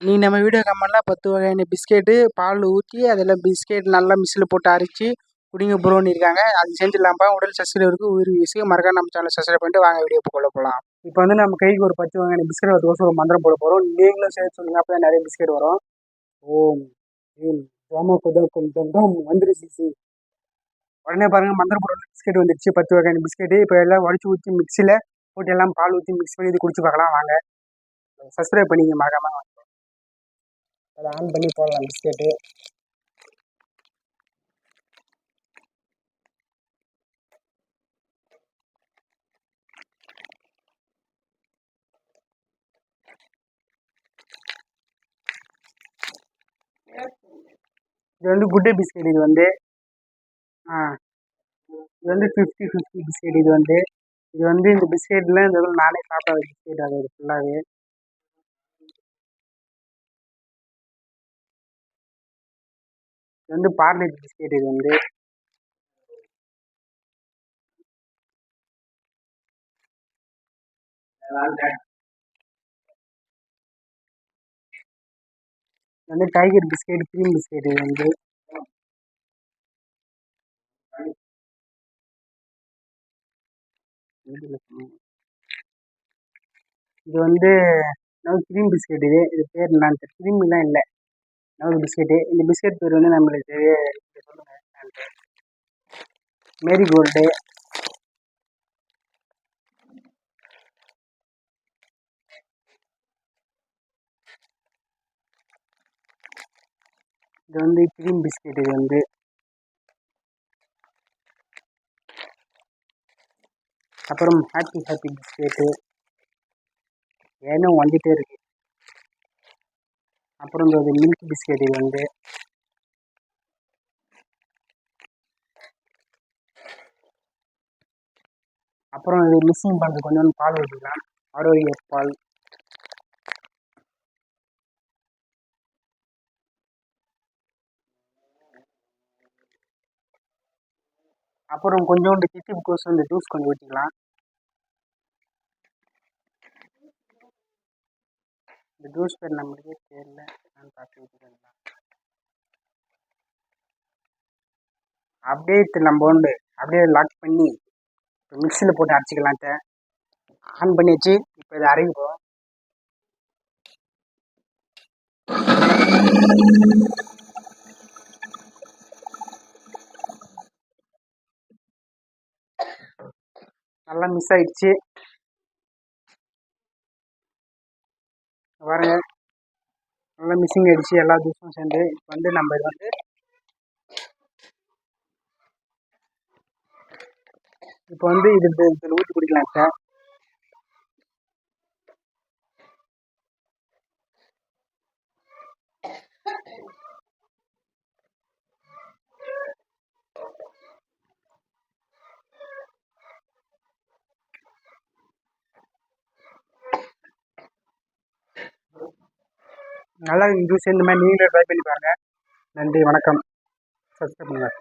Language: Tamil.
நீ நம்ம வீடியோ கமெண்ட்ல 10 வகையான பிஸ்கெட்டு பால் ஊற்றி அதில் பிஸ்கெட் நல்லா மிக்ஸியில் போட்டு அரைச்சி குடிங்க ப்ரோன்னு இருக்காங்க. அது செஞ்சிடலாம்ப்பா. உடல் சஸ்திரருக்கு உயிர் வீசு. மறக்காம நம்ம சேனல் சப்ஸ்கிரைப் பண்ணிட்டு வாங்க வீடியோ கொள்ள போகலாம். இப்போ வந்து நம்ம கைக்கு ஒரு 10 வகையான பிஸ்கெட் தோசை ஒரு மந்திரம் போட போகிறோம். நீங்களும் சேர்த்து சொல்லுங்க, அப்போ தான் நிறைய பிஸ்கெட் வரும். ஓம் ம் ஜாம குதம் தம் வந்துருச்சு. உடனே பாருங்க மந்திரம் போட பிஸ்கெட் வந்துடுச்சு. 10 வகையான பிஸ்கெட்டு இப்போ எல்லாம் உடச்சி ஊற்றி மிக்ஸியில் போட்டு எல்லாம் பால் ஊற்றி மிக்ஸ் பண்ணி இது குடிச்சு பார்க்கலாம். வாங்க சப்ஸ்கிரைப் பண்ணிங்க மறக்காம. அதை ஆன் பண்ணி போடலாம் பிஸ்கெட்டு. இது வந்து குட் டே பிஸ்கெட். இது வந்து இது வந்து 50-50 பிஸ்கெட். இது வந்து இந்த பிஸ்கெட்டில் இந்த இதில் நானே சாப்பிடாத பிஸ்கெட். அது ஃபுல்லாகவே இது வந்து பார்லே பிஸ்கெட். இது வந்து டைகர் பிஸ்கெட் க்ரீம் பிஸ்கெட். இது வந்து இது வந்து க்ரீம் பிஸ்கெட். இது பேர் என்னன்னு க்ரீம்லாம் இல்லை, பிஸ்கெட்டு. இந்த பிஸ்கெட் பேர் வந்து நம்மளுக்கு சொல்லுங்க. மேரிகோல்டு. இது வந்து க்ரீம் பிஸ்கெட். இது வந்து அப்புறம் ஹாப்பி பிஸ்கெட்டு ஏன்னா வந்துட்டே இருக்கு. அப்புறம் இந்த மில்க் பிஸ்கெட். இது வந்து அப்புறம் இது மிக்சிங் பண்ணுறது கொஞ்சம் பால் ஊற்றிக்கலாம். ஆரோக்கிய பால். அப்புறம் கொஞ்சோண்டு கிட்டி கோஸ் இந்த ஜூஸ் கொஞ்சம் ஊற்றிக்கலாம். இந்த ஜூஸ் பேர் நம்மளுக்கே தெரியல, நான் பார்த்து ஊற்றிக்கலாம். அப்படியே நம்ம உண்டு அப்படியே லாக் பண்ணி இப்போ மிக்சியில் போட்டு அரைச்சிக்கலாம். ஆன் பண்ணி வச்சு இப்போ இதை அரைப்போம். நல்லா மிஸ் ஆயிடுச்சு பாருங்க. நல்லா மிஸ்ஸிங் ஆயிடுச்சு எல்லா ஜூஸும் சேர்ந்து. இப்போ வந்து நம்ம இது வந்து இப்போ வந்து இதில் ஊற்றி குடிக்கலாம். சார் நல்லா ஜூஸ் இந்த மாதிரி நீங்களே ட்ரை பண்ணி பாருங்கள். நன்றி, வணக்கம். சப்ஸ்கிரைப் பண்ணுங்கள்.